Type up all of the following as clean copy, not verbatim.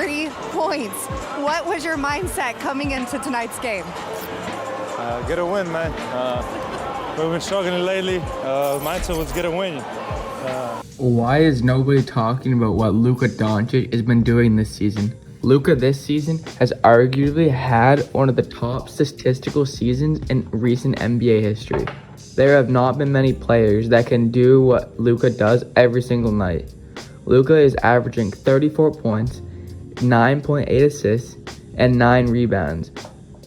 30 points. What was your mindset coming into tonight's game? Get a win, man. We've been struggling lately. Mindset was get a win. Why is nobody talking about what Luka Doncic has been doing this season? Luka this season has arguably had one of the top statistical seasons in recent NBA history. There have not been many players that can do what Luka does every single night. Luka is averaging 34 points, 9.8 assists, and 9 rebounds.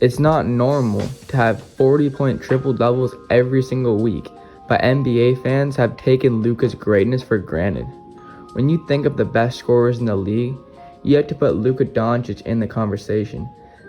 It's not normal to have 40-point triple-doubles every single week, but NBA fans have taken Luka's greatness for granted. When you think of the best scorers in the league, you have to put Luka Doncic in the conversation.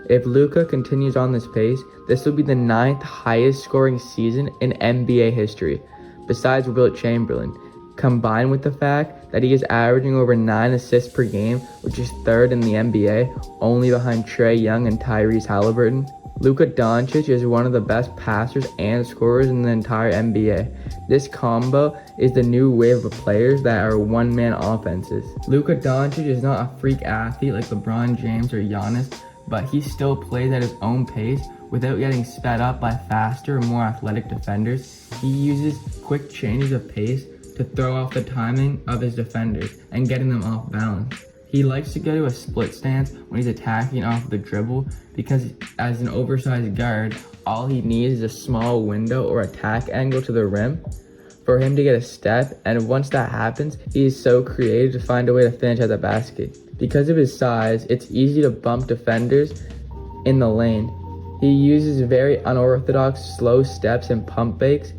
If Luka continues on this pace, this will be the 9th highest scoring season in NBA history, besides Wilt Chamberlain, combined with the fact that he is averaging over 9 assists per game, which is 3rd in the NBA, only behind Trae Young and Tyrese Halliburton. Luka Doncic is one of the best passers and scorers in the entire NBA. This combo is the new wave of players that are one-man offenses. Luka Doncic is not a freak athlete like LeBron James or Giannis, but he still plays at his own pace without getting sped up by faster, more athletic defenders. He uses quick changes of pace to throw off the timing of his defenders and getting them off balance. He likes to go to a split stance when he's attacking off the dribble because as an oversized guard, all he needs is a small window or attack angle to the rim for him to get a step, and once that happens, he is so creative to find a way to finish at the basket. Because of his size, it's easy to bump defenders in the lane. He uses very unorthodox slow steps and pump fakes.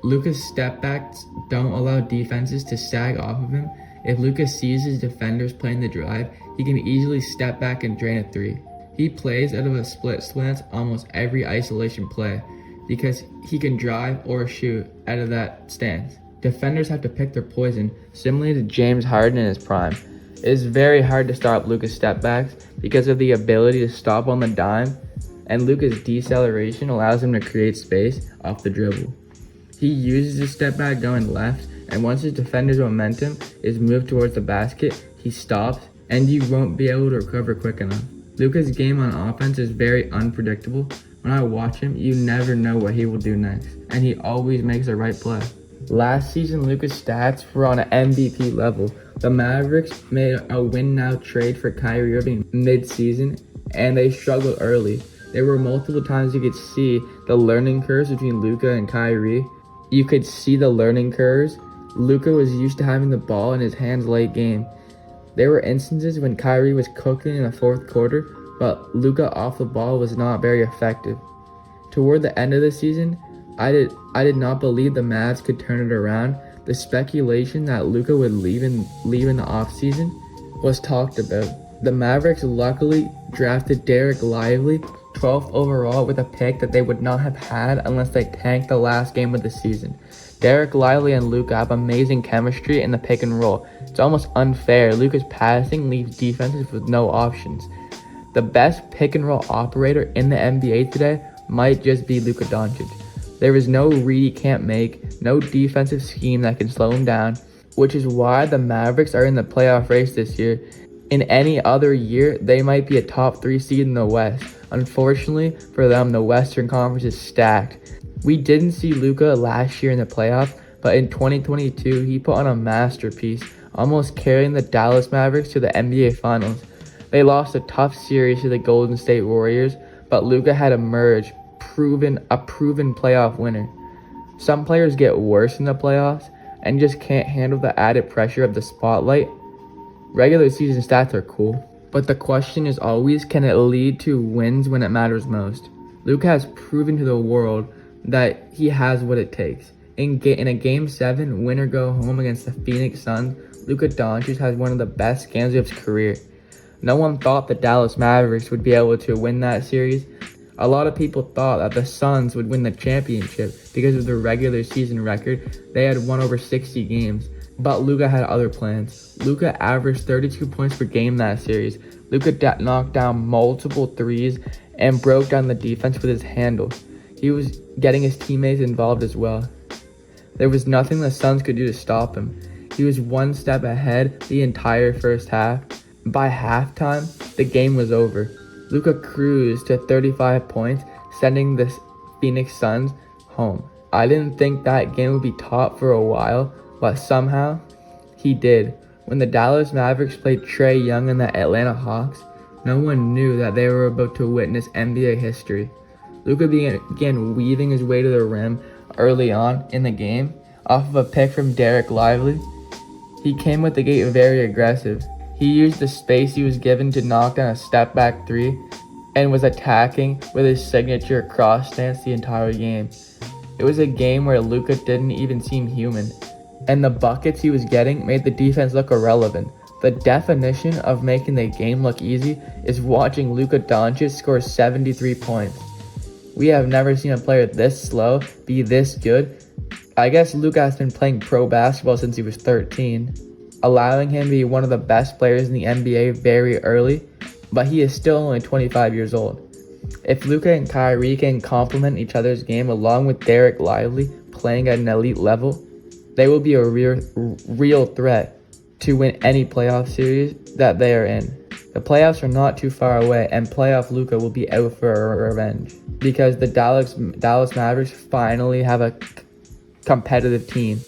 Luka's step backs don't allow defenses to sag off of him. If Luka sees his defenders playing the drive, he can easily step back and drain a three. He plays out of a split stance almost every isolation play because he can drive or shoot out of that stance. Defenders have to pick their poison, similar to James Harden in his prime. It is very hard to stop Luka's step backs because of the ability to stop on the dime, and Luka's deceleration allows him to create space off the dribble. He uses his step back going left, and once his defender's momentum is moved towards the basket, he stops, and you won't be able to recover quick enough. Luka's game on offense is very unpredictable. When I watch him, you never know what he will do next, and he always makes the right play. Last season, Luka's stats were on an MVP level. The Mavericks made a win-now trade for Kyrie Irving mid-season, and they struggled early. There were multiple times you could see the learning curves between Luka and Kyrie. You could see the learning curves. Luka was used to having the ball in his hands late game. There were instances when Kyrie was cooking in the fourth quarter, but Luka off the ball was not very effective. Toward the end of the season, I did not believe the Mavs could turn it around. The speculation that Luka would leave in the offseason was talked about. The Mavericks luckily drafted Derek Lively 12th overall with a pick that they would not have had unless they tanked the last game of the season. Derek Lively and Luka have amazing chemistry in the pick and roll. It's almost unfair. Luka's passing leaves defenses with no options. The best pick and roll operator in the NBA today might just be Luka Doncic. There is no read he can't make, no defensive scheme that can slow him down, which is why the Mavericks are in the playoff race this year. In any other year, they might be a top 3 seed in the West. Unfortunately for them, the Western Conference is stacked. We didn't see Luka last year in the playoffs, but in 2022, he put on a masterpiece, almost carrying the Dallas Mavericks to the NBA Finals. They lost a tough series to the Golden State Warriors, but Luka had emerged, a proven playoff winner. Some players get worse in the playoffs and just can't handle the added pressure of the spotlight. Regular season stats are cool, but the question is always, can it lead to wins when it matters most? Luka has proven to the world that he has what it takes. In a Game 7 win or go home against the Phoenix Suns, Luka Doncic has one of the best games of his career. No one thought the Dallas Mavericks would be able to win that series. A lot of people thought that the Suns would win the championship because of their regular season record. They had won over 60 games, but Luka had other plans. Luka averaged 32 points per game that series. Luka knocked down multiple threes and broke down the defense with his handle. He was getting his teammates involved as well. There was nothing the Suns could do to stop him. He was one step ahead the entire first half. By halftime, the game was over. Luka cruised to 35 points, sending the Phoenix Suns home. I didn't think that game would be taught for a while, but somehow he did. When the Dallas Mavericks played Trae Young and the Atlanta Hawks, no one knew that they were about to witness NBA history. Luka began weaving his way to the rim early on in the game off of a pick from Derek Lively. He came with the gate very aggressive. He used the space he was given to knock down a step-back three and was attacking with his signature cross stance the entire game. It was a game where Luka didn't even seem human, and the buckets he was getting made the defense look irrelevant. The definition of making the game look easy is watching Luka Doncic score 73 points. We have never seen a player this slow be this good. I guess Luka has been playing pro basketball since he was 13, allowing him to be one of the best players in the NBA very early, but he is still only 25 years old. If Luka and Kyrie can complement each other's game along with Derek Lively playing at an elite level, they will be a real threat to win any playoff series that they are in. The playoffs are not too far away, and playoff Luka will be out for a revenge because the Dallas Mavericks finally have a competitive team.